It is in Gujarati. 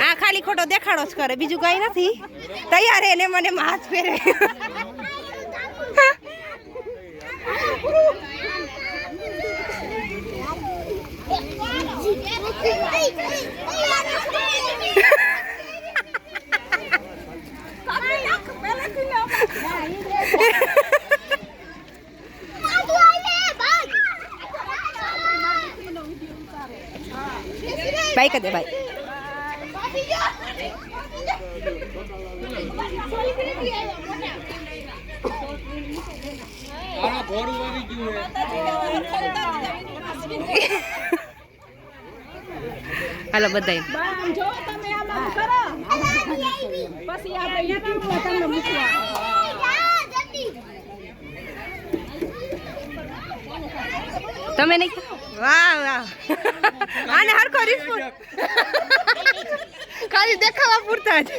આ ખાલી ખોટો દેખાડો જ કરે, બીજું કઈ નથી. તૈયાર એને મને હાથ ફેરે. બાઈક દે ભાઈ. હાલો બધા તમે નહીં. વાહ વાહ, આને હરખો રિસ્પોન્સ ખાલી દેખાવા પૂરતા જ.